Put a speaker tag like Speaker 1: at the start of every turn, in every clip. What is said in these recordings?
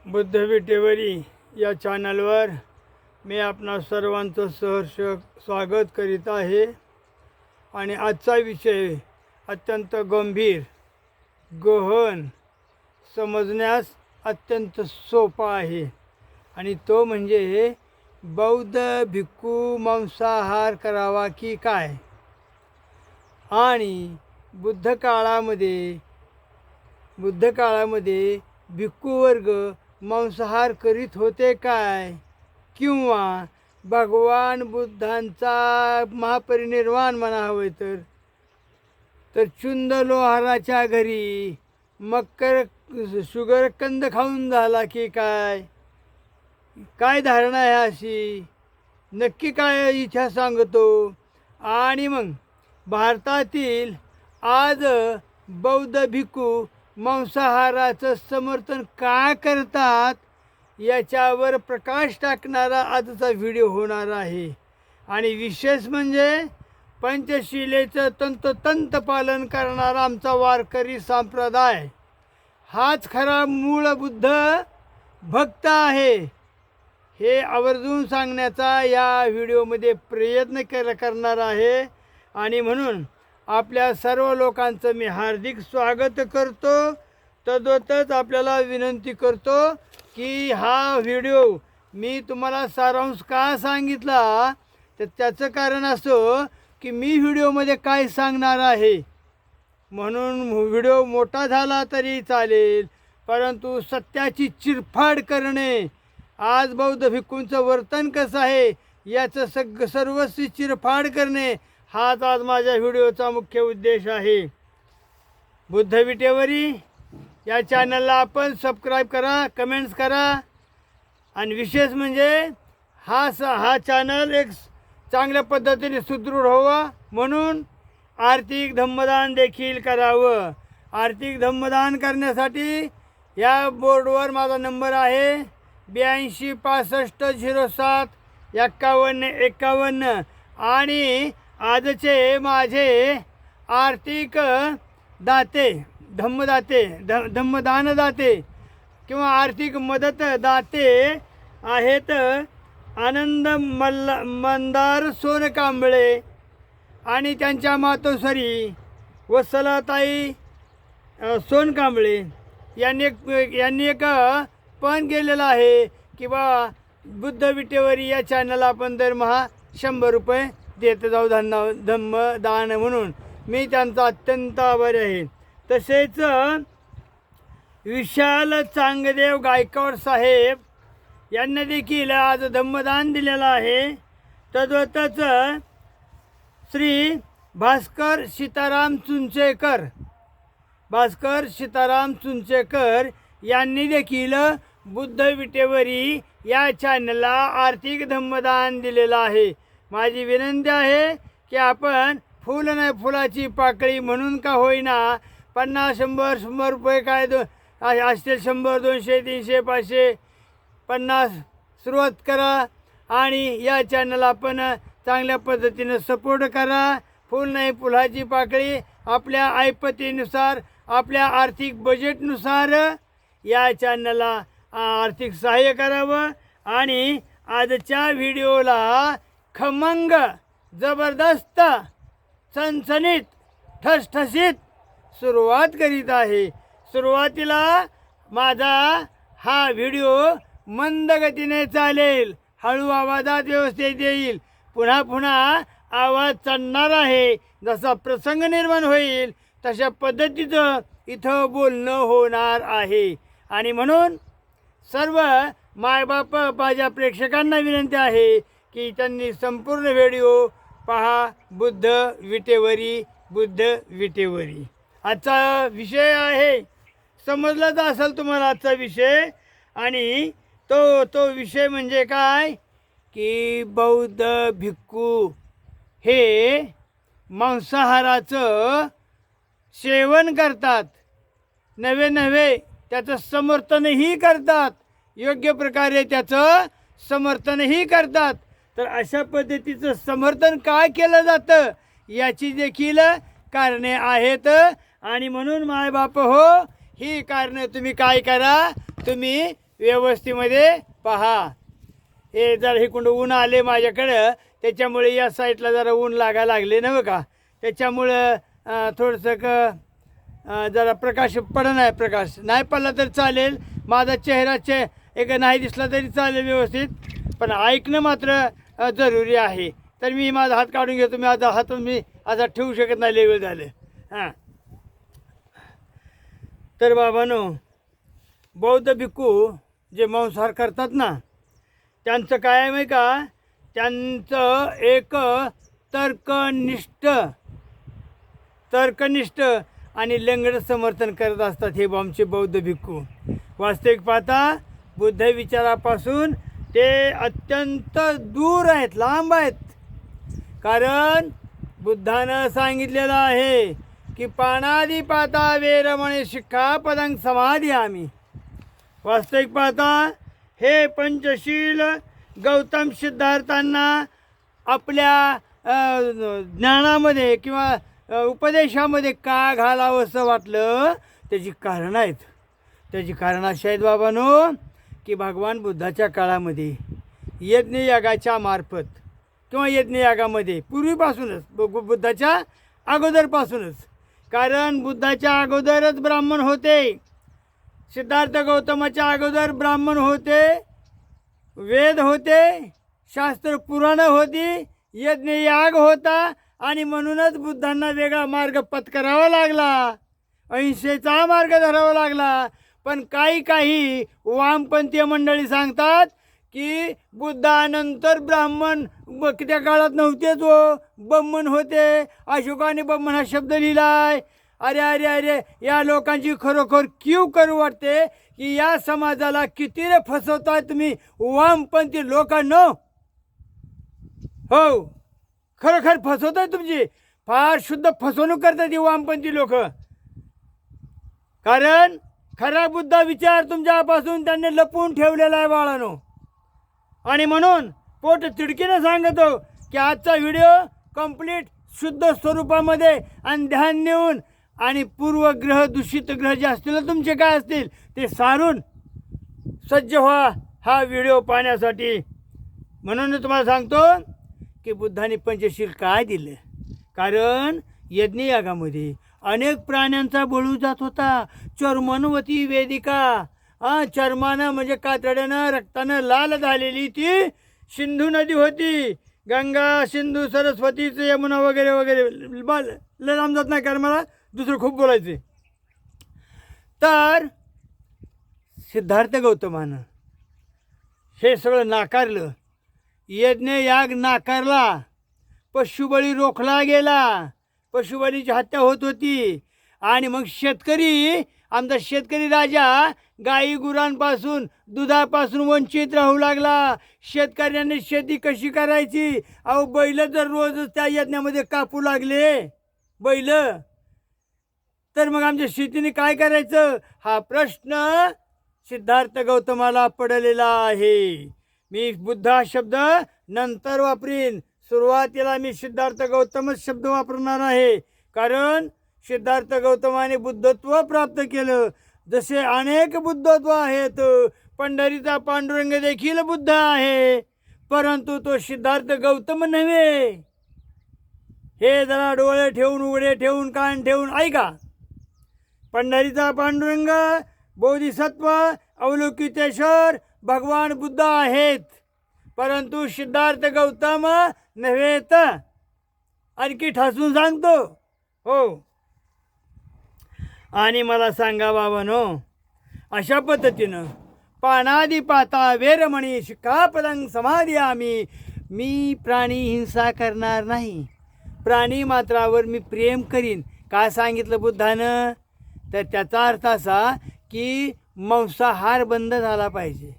Speaker 1: बुद्ध विटेवरी या चॅनलवर मी आपणा सर्वांचं सहर्ष स्वागत करीत आहे आणि आजचा विषय अत्यंत गंभीर, गहन, समजण्यास अत्यंत सोपा आहे आणि तो म्हणजे बौद्ध भिक्खू मांसाहार करावा की काय आणि बुद्ध काळामध्ये भिक्खू वर्ग मांसाहार करीत होते काय, किंवा भगवान बुद्धांचा महापरिनिर्वाण म्हणा हवे तर चुंद लोहाराच्या घरी शुगरकंद खाऊन झाला की काय, काय धारणा आहे अशी, नक्की काय इच्छा सांगतो. आणि मग भारतातील आज बौद्ध भिक्खू मांसाहाराचं समर्थन का करतात याच्यावर प्रकाश टाकणारा आजचा व्हिडिओ होणार आहे. आणि विशेष म्हणजे पंचशिलेचं तंतोतंत पालन करणारा आमचा वारकरी संप्रदाय हाच खरा मूळ बुद्ध भक्त आहे हे आवर्जून सांगण्याचा या व्हिडिओमध्ये प्रयत्न करणार आहे. आणि म्हणून आपल्या सर्व लोकांचं मी हार्दिक स्वागत करतो. तद्वतच आपल्याला विनंती करतो की हा व्हिडिओ मी तुम्हाला सारांश का सांगितला तर त्याचं कारण असं की मी व्हिडिओमध्ये काय सांगणार आहे म्हणून व्हिडिओ मोठा झाला तरी चालेल, परंतु सत्याची चिरफाड करणे, आज बौद्ध भिक्खूंचं वर्तन कसं आहे याचं सर्वस्वी चिरफाड करणे हाच आज माझ्या व्हिडिओचा मुख्य उद्देश आहे. बुद्ध विटेवरी या चॅनलला आपण सबस्क्राईब करा, कमेंट्स करा आणि विशेष म्हणजे हा चॅनल एक चांगल्या पद्धतीने सुदृढ व्हावा म्हणून आर्थिक धम्मदान देखील करावं. आर्थिक धम्मदान करण्यासाठी या बोर्डवर माझा नंबर आहे 82 65 07 51 आणि आजचे माझे आर्थिक दाते धम्मदानदाते किंवा आर्थिक मदत दाते आहेत आनंद मंदार सोनकांबळे आणि त्यांच्या मातोश्री वत्सलाताई सोनकांबळे यांनी एक पण केलेलं आहे की बा बुद्ध विटेवरी या चॅनलला आपण दरमहा 100 रुपये देत जाऊ धम्मदान म्हणून. मी त्यांचा अत्यंत आभारी आहे. तसेच विशाल चांगदेव गायकवाड साहेब यांना देखील आज धम्मदान दिलेलं आहे. तद्वतच श्री भास्कर सीताराम चुंचेकर यांनी देखील बुद्ध विटेवरी या चॅनलला आर्थिक धम्मदान दिलेलं आहे. माझी विनंती आहे की आपण फुल नाही फुलाची पाकळी म्हणून का होईना 50 100 रुपये काय असतील 100 200 300 550 सुरुवात करा आणि या चॅनलला आपण चांगल्या पद्धतीनं सपोर्ट करा. फुल नाही फुलाची पाकळी आपल्या ऐपतीनुसार आपल्या आर्थिक बजेटनुसार या चॅनलला आर्थिक सहाय्य करावं. आणि आजच्या व्हिडिओला खमंग, जबरदस्त, सनसनीत, ठसठसीत सुरुवात करीत आहे. सुरुवातीला माझा हा व्हिडिओ मंद गतीने चालेल, हळू आवाजात व्यवस्थित येईल, पुन्हा आवाज चढणार आहे. जसा प्रसंग निर्माण होईल तशा पद्धतीचं इथं बोलणं होणार आहे. आणि म्हणून सर्व मायबाप माझ्या प्रेक्षकांना विनंती आहे की त्यांनी संपूर्ण व्हिडिओ पहा. बुद्ध विटेवरी आजचा विषय आहे. समजलाच असेल तुम्हाला आजचा विषय. आणि तो विषय म्हणजे काय की बौद्ध भिक्खू हे मांसाहाराचं सेवन करतात, नव्हे त्याचं समर्थनही करतात, योग्य प्रकारे त्याचं समर्थनही करतात. तर अशा पद्धतीचं समर्थन काय केलं जातं याची देखील कारणे आहेत. आणि म्हणून मायबाप हो, ही कारणं तुम्ही काय करा, तुम्ही व्यवस्थेमध्ये पहा. हे जरा इकडून ऊन आले माझ्याकडं, त्याच्यामुळे या साईडला जरा ऊन लागायला लागले ना का, त्याच्यामुळं थोडंसं जरा प्रकाश नाही, प्रकाश नाही पडला तर चालेल, माझा चेहरा एक नाही दिसला तरी चालेल व्यवस्थित, पण ऐकणं मात्र जरुरी आहे. तर मी माझा हात काढून घेतो. माझा हात मी आता ठेवू शकत नाही, लेवल झालं. हां, तर बाबांनो, बौद्ध भिक्खू जे मांसाहार करतात ना, त्यांचं काय आहे माहिती का, त्यांचं एक तर्कनिष्ठ आणि लंगड समर्थन करत असतात हे आमचे बौद्ध भिक्खू. वास्तविक पाहता बुद्ध विचारापासून ते अत्यंत दूर आहेत, लांब आहेत. कारण बुद्धानं सांगितलेलं आहे की पाणादिपाता वेरमणी शिक्षापदं समादियामि. वास्तविक पाहता हे पंचशील गौतम सिद्धार्थांना आपल्या ज्ञानामध्ये किंवा उपदेशामध्ये का घालावं असं वाटलं, त्याची कारणं आहेत. त्याची कारणं अशी आहेत बाबांनो, की भगवान बुद्धाच्या काळामध्ये यज्ञयागाच्या मार्फत किंवा यज्ञयागामध्ये पूर्वीपासूनच, बुद्धाच्या अगोदरपासूनच, कारण बुद्धाच्या अगोदरच ब्राह्मण होते, सिद्धार्थ गौतमाच्या अगोदर ब्राह्मण होते, वेद होते, शास्त्र पुराणं होती, यज्ञयाग होता, आणि म्हणूनच बुद्धांना वेगळा मार्ग पत्करावा लागला, अहिंसेचा मार्ग धरावा लागला. पण काही वामपंथीय मंडळी सांगतात की बुद्धानंतर ब्राह्मण त्या काळात नव्हतेच, ब्राह्मण होते, अशोकाने ब्राह्मण हा शब्द लिहिलाय. अरे अरे अरे, या लोकांची खरोखर कीव करू वाटते की या समाजाला किती रे फसवताय तुम्ही वामपंथी लोकांनो. हो, खरोखर फसवताय, तुमची फार शुद्ध फसवणूक करतात ही वामपंथी लोक. कारण खरा बुद्ध विचार तुमच्यापासून त्यांनी लपवून ठेवलेला आहे बाळानो. आणि म्हणून पोट तिडकीनं सांगतो की आजचा व्हिडिओ कंप्लीट शुद्ध स्वरूपामध्ये आणि ध्यान देऊन आणि पूर्वग्रह दूषित ग्रह जे असतील तुमचे काय असतील ते सारून सज्ज व्हा हा व्हिडिओ पाहण्यासाठी. म्हणून तुम्हाला सांगतो की बुद्धाने पंचशील काय दिलं. कारण यज्ञयागामध्ये अनेक प्राण्यांचा बळू जात होता. चर्मणवती वेदिका, चर्मानं म्हणजे कातड्यानं रक्तानं लाल झालेली ती सिंधू नदी होती. गंगा, सिंधू, सरस्वतीचं, यमुना वगैरे वगैरे, लांब जात नाही कारण मला दुसरं खूप बोलायचे. तर सिद्धार्थ गौतमानं हे सगळं नाकारलं, यज्ञयाग नाकारला, पशुबळी रोखला गेला, पशुबळीची हत्या होत होती. आणि मग आमचा शेतकरी राजा गाई गुरांपासून, दुधापासून वंचित राहू लागला. शेतकऱ्यांनी शेती कशी करायची, अहो बैल जर रोजच त्या यज्ञामध्ये कापू लागले बैल, तर मग आमच्या शेतीने काय करायचं, हा प्रश्न सिद्धार्थ गौतमाला पडलेला आहे. मी बुद्ध हा शब्द नंतर वापरीन, सुरुवातीला मी सिद्धार्थ गौतमच शब्द वापरणार आहे. कारण सिद्धार्थ गौतमाने बुद्धत्व प्राप्त केलं. जसे अनेक बुद्धत्व आहेत, पंढरीचा पांडुरंग देखील बुद्ध आहे, परंतु तो सिद्धार्थ गौतम नव्हे. हे जरा डोळे ठेवून, उघडे ठेवून, कान ठेवून ऐका. पंढरीचा पांडुरंग बोधिसत्व अवलोकितेश्वर भगवान बुद्ध आहेत, परंतु सिद्धार्थ गौतम नव्हेत. आणखी ठासून सांगतो हो. आणि मला सांगा बाबांनो, अशा पद्धतीनं पाणादिपाता वेरमणी शिक्षापदं समादियामि. मी प्राणी हिंसा करणार नाही, प्राणी मात्रावर मी प्रेम करीन. काय सांगितलं बुद्धानं, तर त्याचा अर्थ असा की मांसाहार बंद झाला पाहिजे,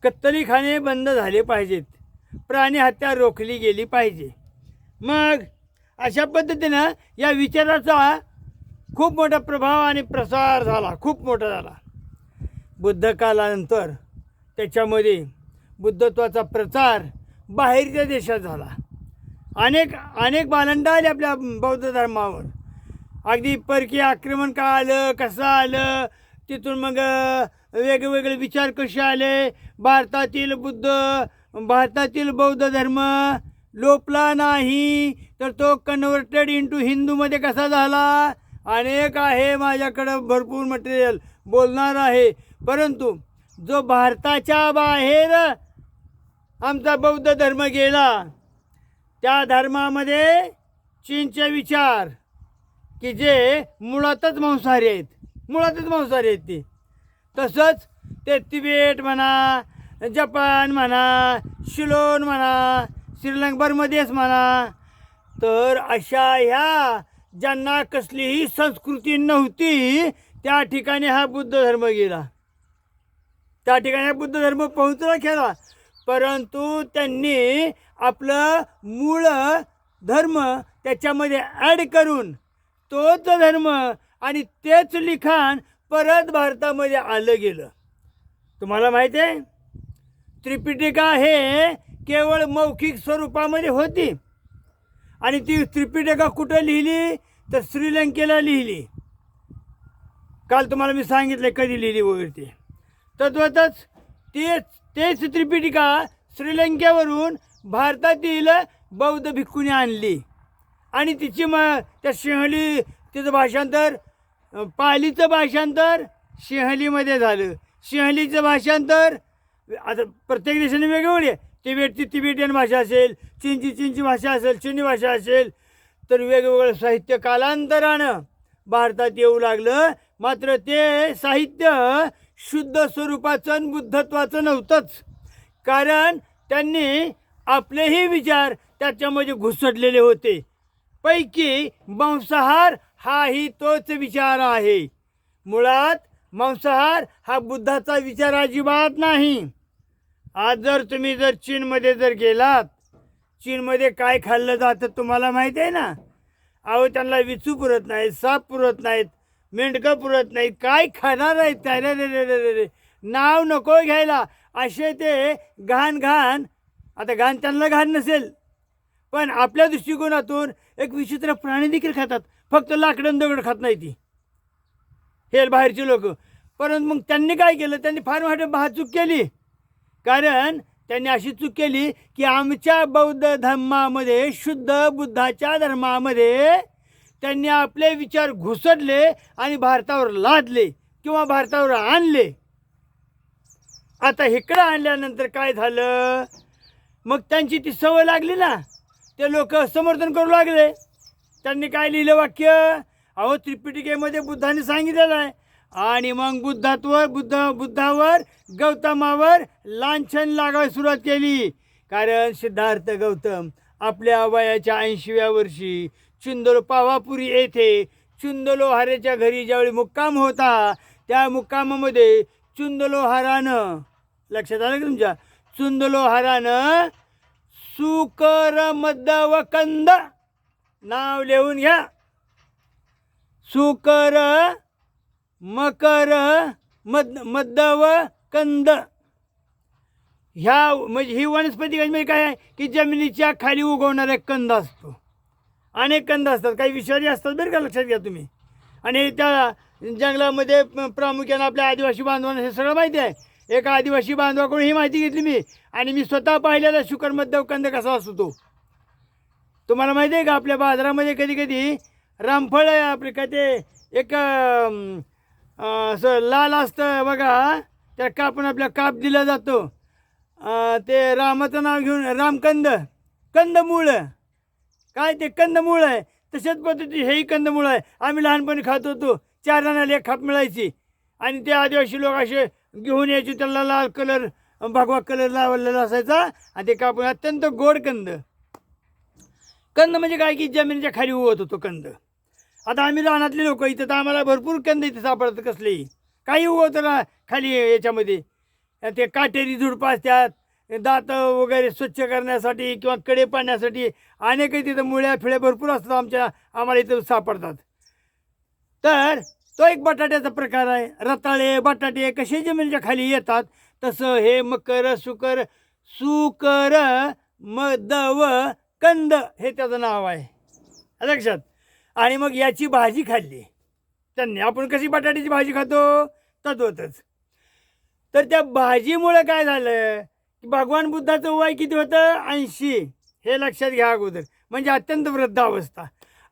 Speaker 1: कत्तलीखाने बंद झाले पाहिजेत, प्राणी हत्या रोखली गेली पाहिजे. मग अशा पद्धतीनं या विचाराचा खूप मोठा प्रभाव आणि प्रसार झाला, खूप मोठा झाला. बुद्ध कालानंतर त्याच्यामध्ये बुद्धत्वाचा प्रचार बाहेरच्या देशात झाला. अनेक बालंडा आले आपल्या बौद्ध धर्मावर. अगदी परकीय आक्रमण का आलं, कसं आलं, तिथून मग वेगवेगळे विचार कसे आले, भारतातील बौद्ध धर्म लोपला नाही तर तो कन्व्हर्टेड इंटू हिंदूमध्ये कसा झाला. अनेक आहे, माझ्याकडं भरपूर मटेरियल बोलणार आहे. परंतु जो भारताच्या बाहेर आमचा बौद्ध धर्म गेला, त्या धर्मामध्ये चीनचे विचार की जे मुळातच मांसाहारी आहेत ते. तसंच ते तिबेट म्हणा, जपान म्हणा, शिलोन म्हणा, श्रीलंकामध्येच म्हणा, तर अशा ह्या ज्यांना कसलीही संस्कृती नव्हती त्या ठिकाणी हा बुद्ध धर्म गेला, त्या ठिकाणी हा बुद्ध धर्म पोहोचला केला. परंतु त्यांनी आपलं मूळ धर्म त्याच्यामध्ये ॲड करून तोच धर्म आणि तेच लिखाण परत भारतामध्ये आलं गेलं. तुम्हाला माहिती आहे, त्रिपिटिका हे केवळ मौखिक स्वरूपामध्ये होती आणि ती त्रिपिटिका कुठं लिहिली तर श्रीलंकेला लिहिली. काल तुम्हाला मी सांगितलं कधी लिहिली वगैरे ते. तद्वतच तेच त्रिपिटिका श्रीलंकेवरून भारतातील बौद्ध भिक्खूंनी आणली आणि त्या सिंहली तिचं भाषांतर, पालीचं भाषांतर सिंहलीमध्ये झालं. सिंहलीचं भाषांतर आता प्रत्येक देशाने वेगवेगळी आहे. तिबेटची तिबेटियन भाषा असेल, चीनची भाषा असेल, चिनी भाषा असेल, तर वेगवेगळं साहित्य कालांतरानं भारतात येऊ लागलं. मात्र ते साहित्य शुद्ध स्वरूपाचं आणि बुद्धत्वाचं नव्हतंच, कारण त्यांनी आपलेही विचार त्याच्यामध्ये घुसडलेले होते. पैकी मांसाहार हाही तोच विचार आहे. मुळात मांसाहार हा बुद्धाचा विचार अजिबात नाही. आज जर तुम्ही चीनमध्ये गेलात, चीनमध्ये काय खाल्लं जातं तुम्हाला माहीत आहे ना. अहो, त्यांना विचू पुरत नाहीत, साप पुरत नाहीत, मेंढकं पुरत नाहीत, काय खाणार आहेत काय रे. नाव नको घ्यायला असे ते घाण. आता घाण त्यांना घाण नसेल, पण आपल्या दृष्टिकोनातून एक विचित्र प्राणी देखील खातात. फक्त लाकडं दगड खात नाही ती हे बाहेरचे लोक. परंतु मग त्यांनी काय केलं, त्यांनी फार मोठी चूक केली. कारण त्यांनी अशी चूक केली की आमच्या बौद्ध धर्मामध्ये, शुद्ध बुद्धाच्या धर्मामध्ये त्यांनी आपले विचार घुसडले आणि भारतावर लादले किंवा भारतावर आणले. आता इकडं आणल्यानंतर काय झालं, मग त्यांची ती सवय लागली ना, ते लोक समर्थन करू लागले. त्यांनी काय लिहिलं वाक्य, अहो त्रिपिटिकेमध्ये बुद्धाने सांगितलेलं आहे. आणि मग बुद्धावर गौतमावर लांछन लागायला सुरुवात केली. कारण सिद्धार्थ गौतम आपल्या वयाच्या 80व्या वर्षी पावापुरी येथे चुंदलोहाराच्या घरी ज्यावेळी मुक्काम होता, त्या मुक्कामामध्ये चुंदलोहारानं, लक्षात आलं की तुमच्या, चुंदलोहारानं सुकर मद्दव कंद नाव लिहून घ्या. सुकर मकर मद्दव कंद ह्या म्हणजे ही वनस्पती म्हणजे काय आहे की जमिनीच्या खाली उगवणारा कंद असतो. अनेक कंद असतात, काही विषारी असतात बरं का, लक्षात घ्या तुम्ही. आणि त्या जंगलामध्ये प्रामुख्याने आपल्या आदिवासी बांधवांना हे सगळं माहिती आहे. एका आदिवासी बांधवाकडून ही माहिती घेतली मी, आणि मी स्वतः पाहिलेला शुकरमध्यव कंद कसा असतो तो. तुम्हाला माहिती आहे का, आपल्या बाजारामध्ये कधी कधी रामफळ आपले काय ते एक असं लाल असतं बघा, त्या कापून आपल्या काप दिला जातो. ते रामाचं नाव घेऊन रामकंद, कंदमूळ, काय ते कंदमूळ आहे. तशाच पद्धती हेही कंदमूळ आहे. आम्ही लहानपणी खात होतो, 4 आण्याला 1 खाप मिळायची. आणि ते आदिवासी लोक असे घेऊन यायचे, त्याला लाल कलर भगवा कलर लावलेला असायचा, आणि ते कापून अत्यंत गोड कंद. कंद म्हणजे काय की जमिनीच्या खाली उगवत होतो कंद. आता आम्ही रानातले लोक इथं, तर आम्हाला भरपूर कंद इथे सापडतात, कसलेही काही उगवतं ना खाली याच्यामध्ये. ते काटेरी झुडपं असतात, दात वगैरे स्वच्छ करण्यासाठी किंवा कडे पाडण्यासाठी अनेकही तिथं मुळ्या फिळ्या भरपूर असतात, आम्हाला इथं सापडतात. तर तो एक बटाट्याचा प्रकार आहे. रताळे बटाटे कसे जमिनीच्या खाली येतात, तसं हे मकर सुकर मदव कंद हे त्याचं नाव आहे, लक्षात. आणि मग याची भाजी खाल्ली त्यांनी. आपण कशी बटाट्याची भाजी खातो तद्वतच. तर त्या भाजीमुळे काय झालं की भगवान बुद्धाचं वय किती होतं 80, हे लक्षात घ्या अगोदर, म्हणजे अत्यंत वृद्ध अवस्था.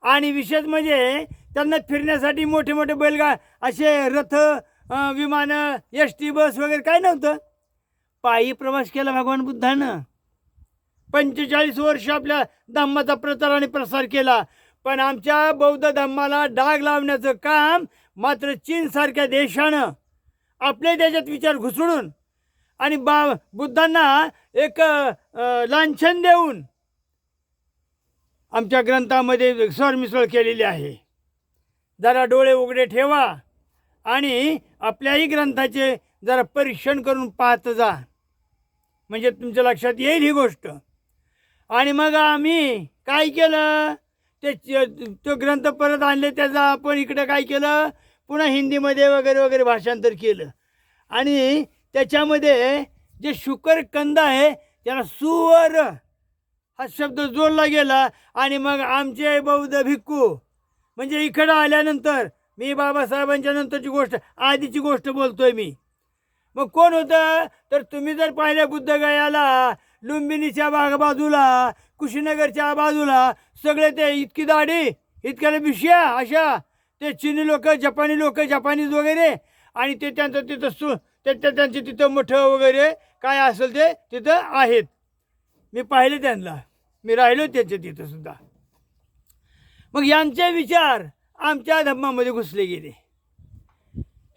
Speaker 1: आणि विशेष म्हणजे त्यांना फिरण्यासाठी मोठे मोठे बैलगा असे रथ, विमानं, एस टी बस वगैरे काय नव्हतं. पायी प्रवास केला भगवान बुद्धानं. 45 वर्ष आपल्या धम्माचा प्रचार आणि प्रसार केला. पण आमच्या बौद्ध धम्माला डाग लावण्याचं काम मात्र चीनसारख्या देशानं आपल्या देशात विचार घुसळून आणि बुद्धांना एक लांछन देऊन आमच्या ग्रंथामध्ये सरमिसळ केलेली आहे. जरा डोळे उघडे ठेवा आणि आपल्याही ग्रंथाचे जरा परीक्षण करून पाहत जा, म्हणजे तुमच्या लक्षात येईल ही गोष्ट. आणि मग आम्ही काय केलं, तो ग्रंथ परत आणले, त्याचा आपण इकडं काय केलं, पुन्हा हिंदीमध्ये वगैरे वगैरे भाषांतर केलं. आणि त्याच्यामध्ये जे शुकरकंद आहे त्याला सुवर हा शब्द जोडला गेला. आणि मग आमचे बौद्ध भिक्खू, म्हणजे इकडं आल्यानंतर, मी बाबासाहेबांच्या नंतरची गोष्ट, आधीची गोष्ट बोलतोय मी. मग कोण होतं, तर तुम्ही जर पाहिलं बुद्धगयाला, लुंबिनीच्या बाजूला, कुशीनगरच्या बाजूला सगळे ते इतकी दाढी, इतक्याला बिश्या अशा, ते चीनी लोक, जपानी लोक, जपानीज वगैरे, आणि ते त्यांचं तिथं त्यांचे तिथं मठं वगैरे काय असेल ते तिथं आहेत. मी पाहिले त्यांना, मी राहिलो त्यांच्या तिथं सुद्धा. मग यांचे विचार आमच्या धम्मामध्ये घुसले गेले.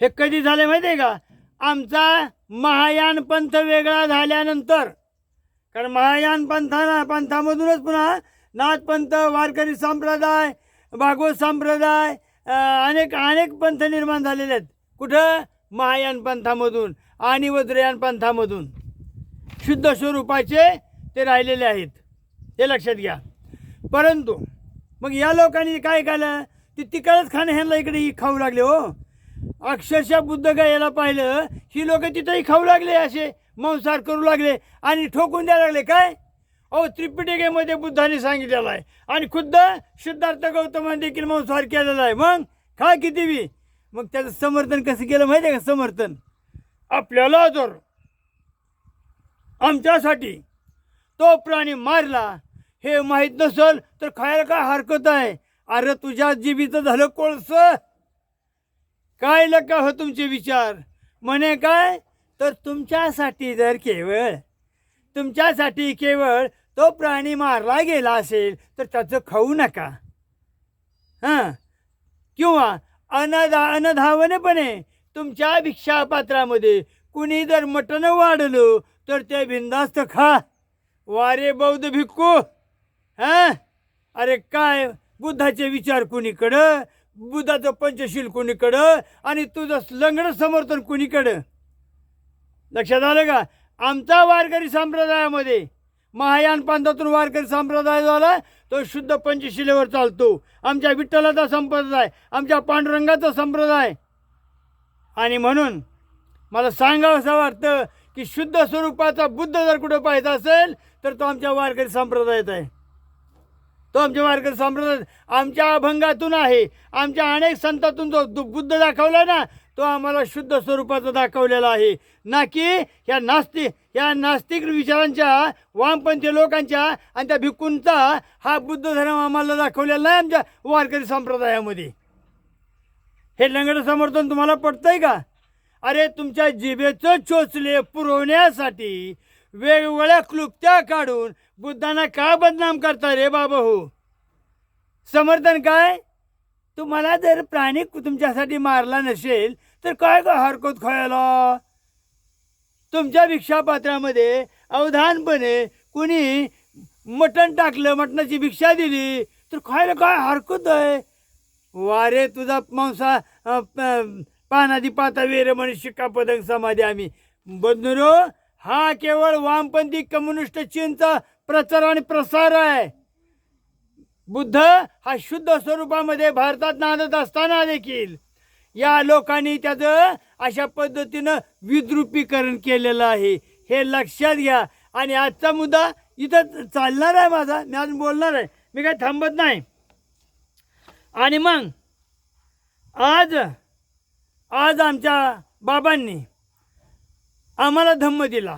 Speaker 1: हे कधी झाले माहिती आहे का, आमचा महायान पंथ वेगळा झाल्यानंतर. कारण महायान पंथामधूनच पुन्हा नाथपंथ, वारकरी संप्रदाय, भागवत संप्रदाय, अनेक पंथ निर्माण झालेले आहेत. कुठं, महायान पंथामधून आणि वज्रयान पंथामधून शुद्ध स्वरूपाचे ते राहिलेले आहेत, हे लक्षात घ्या. परंतु मग या लोकांनी काय केलं, ते तिकडंच खाणं ह्यांना इकडे खाऊ लागले. हो, अक्षरशः बुद्धगयाला पाहिलं, ही लोक तिथंही खाऊ लागले, असे मांसाहार करू लागले आणि ठोकून द्यायला लागले. काय, अहो त्रिपिटकेमध्ये बुद्धाने सांगितलेलं आहे आणि खुद्द सिद्धार्थ गौतमाने देखील मांसाहार केलेला आहे. मग खा किती बी. मग त्याचं समर्थन कसं केलं माहिती आहे का, समर्थन, आपल्याला जर आमच्यासाठी तो प्राणी मारला हे माहीत नसेल तर खायला काय हरकत आहे. अरे तुझ्या जिभीचं झालं कोळस. काय लका हो तुमचे विचार, म्हणे काय, तर तुमच्यासाठी जर केवळ तो प्राणी मारला गेला असेल तर त्याचं खाऊ नका. हां, किंवा अनधावनेपणे तुमच्या भिक्षापात्रामध्ये कुणी जर मटण वाढलं तर ते बिनधास्त खा. वारे बौद्ध भिक्खू, हां, अरे काय बुद्धाचे विचार कुणीकडं, बुद्धाचं पंचशील कुणीकडं आणि तुझं लंगडं समर्थन कुणीकडं. लक्षात आलं का. आमचा वारकरी संप्रदायामध्ये महायान पंथातून वारकरी संप्रदाय झाला तो शुद्ध पंचशिलेवर चालतो. आमच्या विठ्ठलाचा संप्रदाय, आमच्या पांडुरंगाचा संप्रदाय. आणि म्हणून मला सांगावं असं वाटतं की शुद्ध स्वरूपाचा बुद्ध जर कुठं पाहायचा असेल तर तो आमच्या वारकरी संप्रदायात आहे. तो आमच्या वारकरी संप्रदायात आमच्या अभंगातून आहे. आमच्या अनेक संतातून जो बुद्ध दाखवला ना, तो आम्हाला शुद्ध स्वरूपाचा दाखवलेला आहे, ना की ह्या नास्तिक विचारांच्या, वामपंथी लोकांच्या आणि त्या भिक्खूंचा हा बुद्ध धर्म आम्हाला दाखवलेला नाही आमच्या वारकरी संप्रदायामध्ये. हे लंगडं समर्थन तुम्हाला पटतंय का. अरे तुमच्या जिभेचं चोचले पुरवण्यासाठी वेगवेगळ्या क्लुप्त्या काढून बुद्धांना का बदनाम करता रे बाबा. हो, समर्थन काय, तुम्हाला जर प्राणी तुमच्यासाठी मारला नसेल तर काय हरकत खायला. तुमच्या भिक्षापात्रामध्ये अवधानपणे कुणी मटण टाकलं, मटणाची भिक्षा दिली तर खायला काय हरकत आहे. वारे तुझा मांसा पानादी पाता वेर म्हणे शिक्का पदक समाधी आम्ही बदनुरो. हा केवळ वामपंथी कम्युनिस्ट चीनचा प्रचार आणि प्रसार आहे. बुद्ध हा शुद्ध स्वरूपामध्ये भारतात नांदत असताना देखील या लोकांनी त्याचं अशा पद्धतीनं विद्रुपीकरण केलेलं आहे, हे लक्षात घ्या. आणि आजचा मुद्दा इथं चालणार आहे माझा, मी अजून बोलणार आहे, मी काही थांबत नाही. आणि मग आज आमच्या बाबांनी आम्हाला धम्म दिला,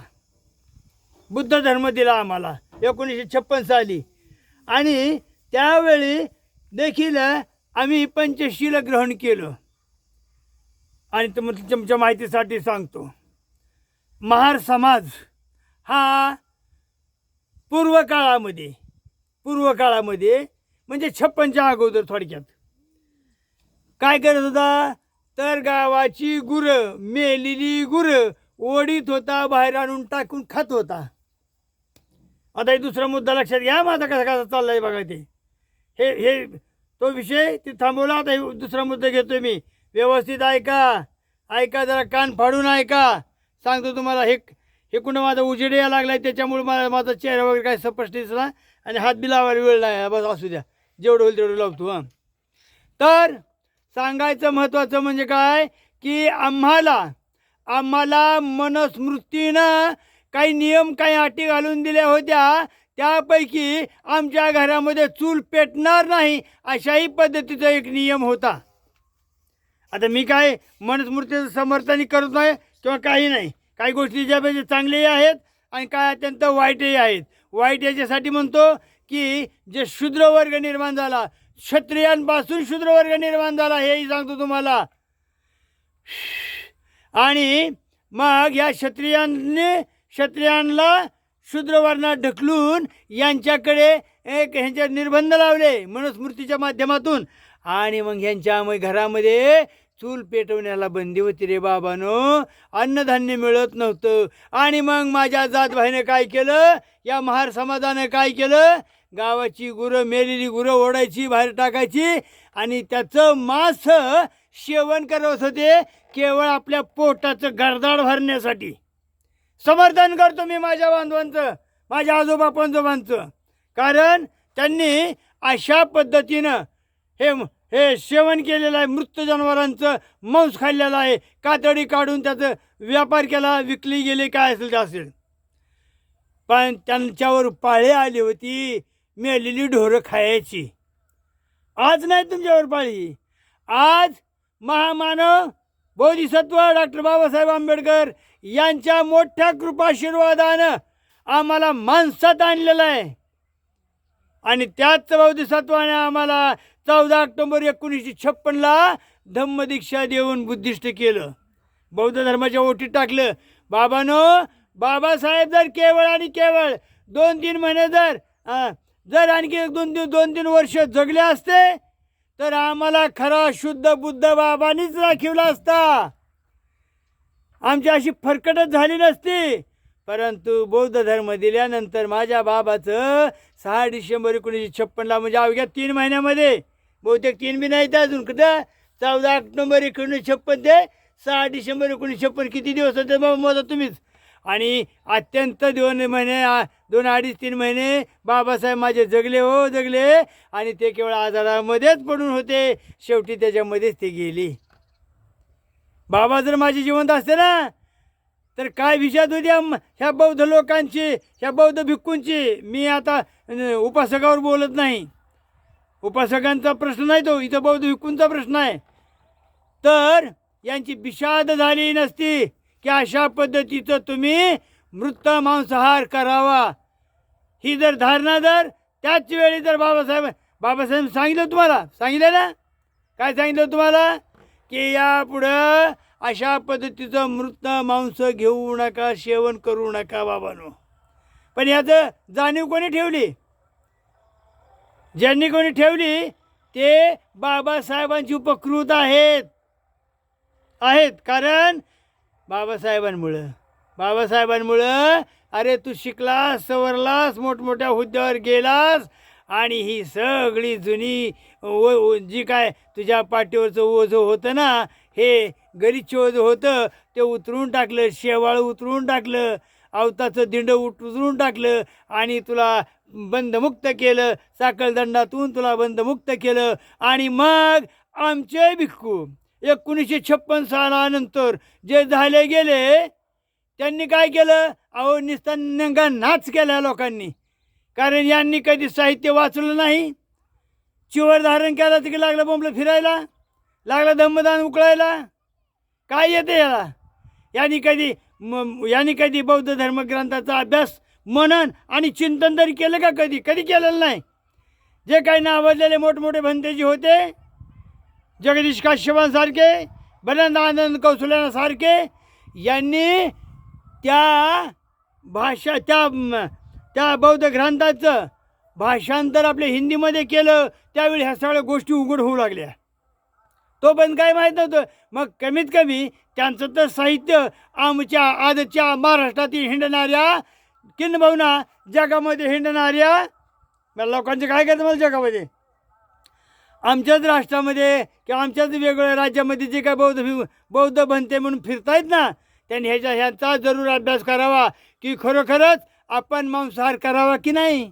Speaker 1: बुद्ध धर्म दिला आम्हाला 1956 साली. आणि त्यावेळी देखील आम्ही पंचशील ग्रहण केलं. आणि तुमच्या माहितीसाठी सांगतो, महार समाज हा पूर्व काळामध्ये म्हणजे 56च्या अगोदर थोडक्यात काय करत होता, तर गावाची गुरं, मेलेली गुरं ओढीत होता, बाहेर आणून टाकून खात होता. आता हे दुसरा मुद्दा लक्षात घ्या माझा कसा कसा चाललाय बघा. ते हे तो विषय ते थांबवला. आता हे दुसरा मुद्दा घेतोय मी, व्यवस्थित ऐका जरा, कान फाडून ऐका. सांगतो तुम्हाला, हे कुणा माझा उजेड यायला लागलाय त्याच्यामुळे माझा चेहरा वगैरे काय स्पष्ट दिसला आणि हात बी लावायला वेळ नाही. बस असू द्या, जेवढं होईल तेवढं लावतो. हां, तर सांगायचं महत्त्वाचं म्हणजे काय की आम्हाला मनुस्मृतीनं काही नियम, काही अटी घालून दिल्या होत्या. त्यापैकी आमच्या घरामध्ये चूल पेटणार नाही अशाही पद्धतीचा एक नियम होता. आता मी काय मनुस्मृतीचं समर्थन करत नाही किंवा काही नाही. काही गोष्टी ज्यापैकी चांगलेही आहेत आणि काय अत्यंत वाईटही आहेत. वाईट याच्यासाठी म्हणतो की जे शूद्र वर्ग निर्माण झाला, क्षत्रियांपासून शूद्र वर्ग निर्माण झाला, हेही सांगतो तुम्हाला. आणि मग या क्षत्रियांना शूद्रवर्णात ढकलून यांच्याकडे ह्यांचे निर्बंध लावले मनुस्मृतीच्या माध्यमातून. आणि मग ह्यांच्या घरामध्ये चूल पेटवण्याला बंदी होती रे बाबानो. अन्नधान्य मिळत नव्हतं. आणि मग माझ्या जातभाईने काय केलं, या महार समाजानं काय केलं, गावाची गुरं, मेलेली गुरं ओढायची, बाहेर टाकायची आणि त्याचं मांस सेवन करत होते केवळ आपल्या पोटाचं गरदाड भरण्यासाठी. समर्थन करतो मी माझ्या बांधवांचं, माझ्या आजोबा पंजोबांचं. कारण त्यांनी अशा पद्धतीनं हे सेवन केलेलं आहे. मृत जनावरांचं मांस खाल्लेलं आहे. कातडी काढून त्याचं व्यापार केला, विकली गेली, काय असेल ते असेल. पण त्यांच्यावर पाळी आली होती मेलेली ढोरं खायची. आज नाही तुमच्यावर पाळी. आज महामानव बोधिसत्व डॉक्टर बाबासाहेब आंबेडकर यांच्या मोठ्या कृपाशीर्वादानं आम्हाला माणसात आणलेलं आहे. आणि त्याच बोधिसत्वाने आम्हाला 14 ऑक्टोबर 1956ला धम्मदीक्षा देऊन बुद्धिस्ट केलं, बौद्ध धर्माच्या ओटीत टाकलं. बाबासाहेब जर केवळ आणि केवळ 2-3 महिने जर आणखी 2-3 वर्ष जगले असते तर आम्हाला खरा शुद्ध बुद्ध बाबांनीच राखीवला असता. आमची अशी फरकटच झाली नसती. परंतु बौद्ध धर्म दिल्यानंतर माझ्या बाबाचं 6 डिसेंबर 1956ला म्हणजे अवघ्या 3 महिन्यामध्ये, बहुतेक 3 बी नाही तर अजून कुठं, 14 ऑक्टोबर 1956 ते 6 डिसेंबर 1956 किती दिवस होते बाबा मोजा तुम्हीच. आणि अत्यंत 2 महिने, 2-2.5-3 महिने बाबासाहेब माझे जगले. आणि ते केवळ आजारामध्येच पडून होते. शेवटी त्याच्यामध्येच ते गेली. बाबा जर माझे जिवंत असते ना तर काय विषयात होती ह्या बौद्ध लोकांची, ह्या बौद्ध भिक्खूंची. मी आता उपासकावर बोलत नाही, उपासकांचा प्रश्न नाही तो, इथं बौद्ध भिक्खूंचा प्रश्न आहे. तर यांची बिशाद झाली नसती की अशा पद्धतीचं तुम्ही मृत मांसाहार करावा. ही जर धारणा त्याच वेळी जर बाबासाहेब सांगितलं तुम्हाला, सांगितलं ना, काय सांगितलं तुम्हाला की यापुढं अशा पद्धतीचं मृत मांस घेऊ नका, सेवन करू नका बाबांनो. पण याचं जाणीव कोणी ठेवली? ज्यांनी कोणी ठेवली ते बाबासाहेबांची उपकृत आहेत. कारण बाबासाहेबांमुळं अरे तू शिकलास, सवरलास, मोठमोठ्या हुद्द्यावर गेलास आणि ही सगळी जुनी जी काय तुझ्या पाठीवरचं ओझं होतं ना, हे गरीचं ओझं होतं ते उतरून टाकलं, शेवाळ उतरून टाकलं, अवताचं दिंड उतरून टाकलं आणि तुला बंधमुक्त केलं. साखळदंडातून तुला बंधमुक्त केलं. आणि मग आमचे भिक्खू 1956 सालानंतर जे झाले गेले त्यांनी काय केलं, अहो निस्ता नाच केला लोकांनी. कारण यांनी कधी साहित्य वाचलं नाही. चिवर धारण केला तिकडे लागलं बोंबलं फिरायला, लागला धम्मदान उकळायला. काय येते याला? यांनी कधी यांनी कधी बौद्ध धर्मग्रंथाचा अभ्यास मनन आणि चिंतन तरी केलं का? कधी कधी केलेलं नाही. जे काही नावाजलेले मोठमोठे भंते जे होते, जगदीश काश्यपांसारखे, बलंदानंद कौशल्यासारखे, यांनी त्या भाषा त्या बौद्ध ग्रंथाचं भाषांतर आपल्या हिंदीमध्ये केलं. त्यावेळी ह्या सगळ्या गोष्टी उघड होऊ लागल्या. तो पण काय माहीत नव्हतं. मग कमीत कमी त्यांचं तर साहित्य आमच्या आजच्या महाराष्ट्रातील हिंडणाऱ्या, किंबहुना जगामध्ये हिंडणाऱ्या लोकांचे काय करतं मला जगामध्ये, आमच्याच राष्ट्रामध्ये किंवा आमच्याच वेगवेगळ्या राज्यामध्ये जे काय बौद्ध बनते म्हणून फिरतायत ना, त्यांनी ह्याचा जरूर अभ्यास करावा की खरोखरच आपण मांसाहार करावा की नाही.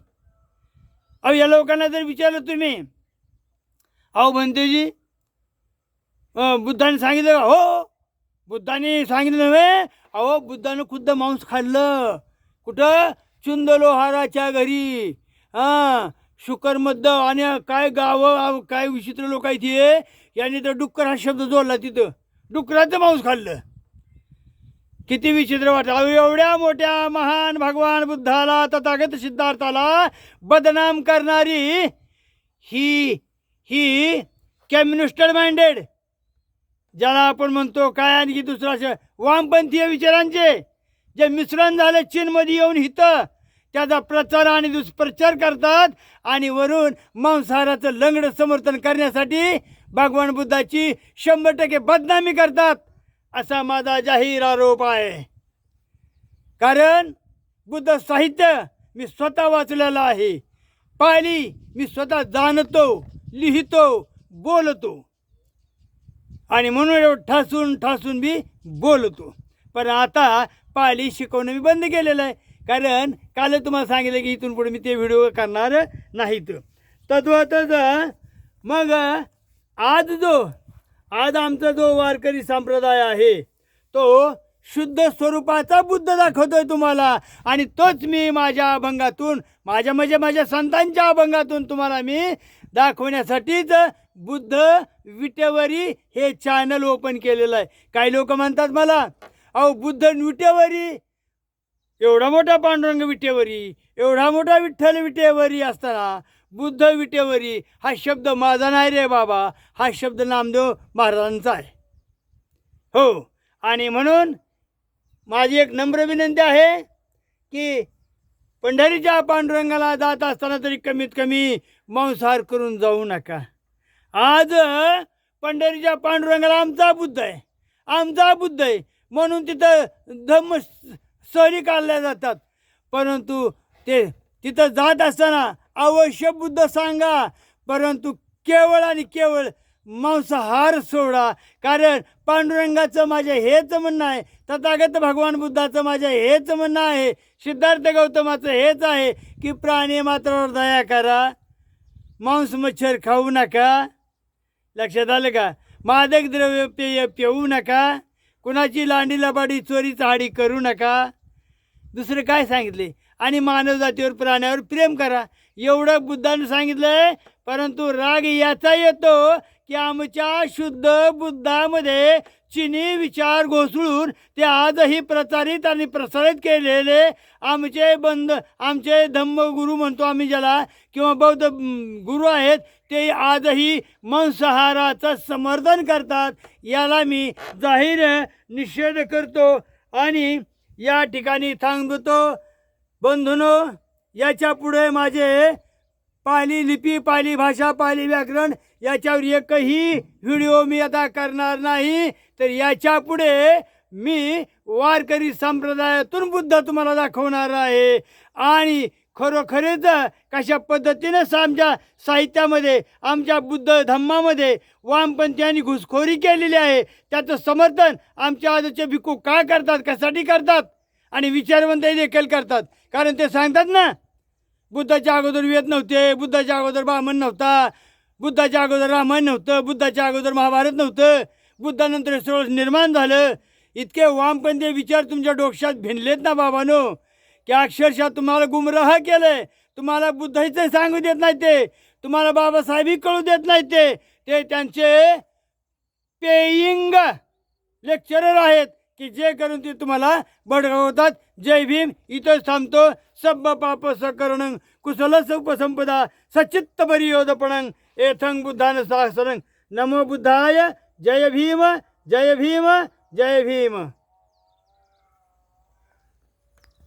Speaker 1: अहो या लोकांना जर विचारलं तुम्ही, अहो भंतेजी बुद्धाने सांगितलं का? हो, बुद्धाने सांगितलं नव्हे. अहो बुद्धानं खुद्द मांस खाल्लं. कुठं? चुंद लोहाराच्या घरी. हां, शुकरमद्द आणि काय गावं, काय विचित्र लोक आहेत हे. यांनी तर डुक्कर हा शब्द जोडला तिथं. डुकराचं मांस खाल्लं. किती विचित्र वाटतं. अहो एवढ्या मोठ्या महान भगवान बुद्धाला, तथागत सिद्धार्थाला बदनाम करणारी ही कम्युनिस्टेड माइंडेड, ज्याला आपण म्हणतो काय, आणखी दुसरा वामपंथीय विचारांचे जे मिश्रण झालं चीनमध्ये येऊन इथं, त्याचा प्रचार आणि दुष्प्रचार करतात आणि वरून मांसाहाराचं लंगडं समर्थन करण्यासाठी भगवान बुद्धाची 100% बदनामी करतात, असा माझा जाहीर आरोप आहे. कारण बुद्ध साहित्य मी स्वतः वाचलेलं आहे. पाली मी स्वतः जाणतो, लिहितो, बोलतो आणि म्हणून ठासून बी बोलतो. पण आता पाली शिकवणं मी बंद केलेलं आहे. कारण काल तुम्हाला सांगितलं की इथून पुढे मी ते व्हिडिओ करणार नाहीत. तद्वतच मग आज आमचा जो वारकरी संप्रदाय आहे तो शुद्ध स्वरूपाचा बुद्ध दाखवतोय तुम्हाला. आणि तोच मी माझ्या अभंगातून, माझ्या संतांच्या अभंगातून तुम्हाला मी दाखवण्यासाठीच बुद्ध विटेवरी हे चॅनल ओपन केलेलं आहे. काही लोक म्हणतात मला, अहो बुद्ध विटेवरी, एवढा मोठा पांडुरंग विटेवरी, एवढा मोठा विठ्ठल विटेवरी असताना बुद्ध विटेवरी हा शब्द माझा नाही रे बाबा, हा शब्द नामदेव महाराजांचा आहे. हो, आणि म्हणून माझी एक नम्र विनंती आहे की पंढरीच्या पांडुरंगाला जात असताना तरी कमीत कमी मांसाहार करून जाऊ नका. आज पंढरीच्या पांडुरंगाला आमचा बुद्ध आहे म्हणून तिथं धम्म सहली काढल्या जातात. परंतु ते तिथं जात असताना अवश्य बुद्ध सांगा, परंतु केवळ आणि केवळ मांसाहार सोडा. कारण पांडुरंगाचं माझं हेच म्हणणं आहे, तथागत भगवान बुद्धाचं माझं हेच म्हणणं आहे, सिद्धार्थ गौतमाचं हेच आहे की प्राणी मात्रावर दया करा, मांस मच्छर खाऊ नका. लक्षात आलं का? मादक द्रव्य पेय पिऊ नका, कुणाची लांडी लबाडी चोरी चहाडी करू नका. दुसरं काय सांगितले? आणि मानवजातीवर प्राण्यावर प्रेम करा, एवढं बुद्धानं सांगितलंय. परंतु राग याचा येतो की आमच्या शुद्ध बुद्धामध्ये चिनी विचार घोसळून ते आजही प्रचारित आणि प्रसारित केलेले आमचे धम्मगुरू म्हणतो आम्ही ज्याला, किंवा बौद्ध गुरु आहेत, ते आजही मांसाहाराचं समर्थन करतात. याला मी जाहीर निषेध करतो आणि या ठिकाणी सांगतो बंधूंनो, याच्या पुढे माझे पाली लिपी, पाली भाषा, पाली व्याकरण याच्यावर एकही व्हिडिओ मी आता करणार नाही. तर याच्या पुढे मी वारकरी संप्रदायातून बुद्ध तुम्हाला दाखवणार आहे. आणि खरोखरच कशा पद्धतीनं आमच्या साहित्यामध्ये, आमच्या बुद्ध धम्मामध्ये वामपंथीयांनी घुसखोरी केलेली आहे, त्याचं समर्थन आमच्या आजचे भिक्खू का करतात, कशासाठी करतात, आणि विचारवंतही देखील करतात. कारण ते सांगतात ना, बुद्धाच्या अगोदर वेद नव्हते, बुद्धाच्या अगोदर ब्राह्मण नव्हता, बुद्धाच्या अगोदर रामायण नव्हतं, बुद्धाच्या अगोदर महाभारत नव्हतं, बुद्धानंतर सगळं निर्माण झालं. इतके वामपंथी विचार तुमच्या डोक्यात भिनलेत ना बाबांनो, की अक्षरशः तुम्हाला गुमराह केलंय. तुम्हाला बुद्धाचं सांगू देत नाही, ते तुम्हाला बाबासाहेबही कळू देत नाही. ते त्यांचे पेईंग लेक्चरर आहेत की जे करून ते तुम्हाला बडगवतात. जय भीम. इथंच थांबतो. सब्ब पाप सकरणं कुशल उपसंपदा सचित्त बरियोदपणं एथं बुद्धान सहस्रं. नमो बुद्धाय. जय भीम. जय भीम. जय भीम.